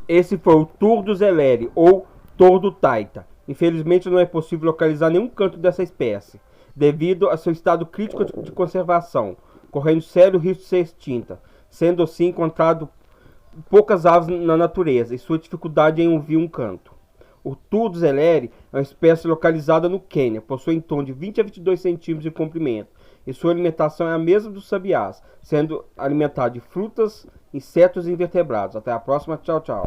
Esse foi o Turdus zeleri, ou tordo taita. Infelizmente não é possível localizar nenhum canto dessa espécie, devido a seu estado crítico de conservação, correndo sério risco de ser extinta, sendo assim encontrado poucas aves na natureza e sua dificuldade em ouvir um canto. O Turdus zeleri é uma espécie localizada no Quênia, possui em torno de 20 a 22 centímetros de comprimento e sua alimentação é a mesma dos sabiás, sendo alimentado de frutas, insetos e invertebrados. Até a próxima, tchau, tchau.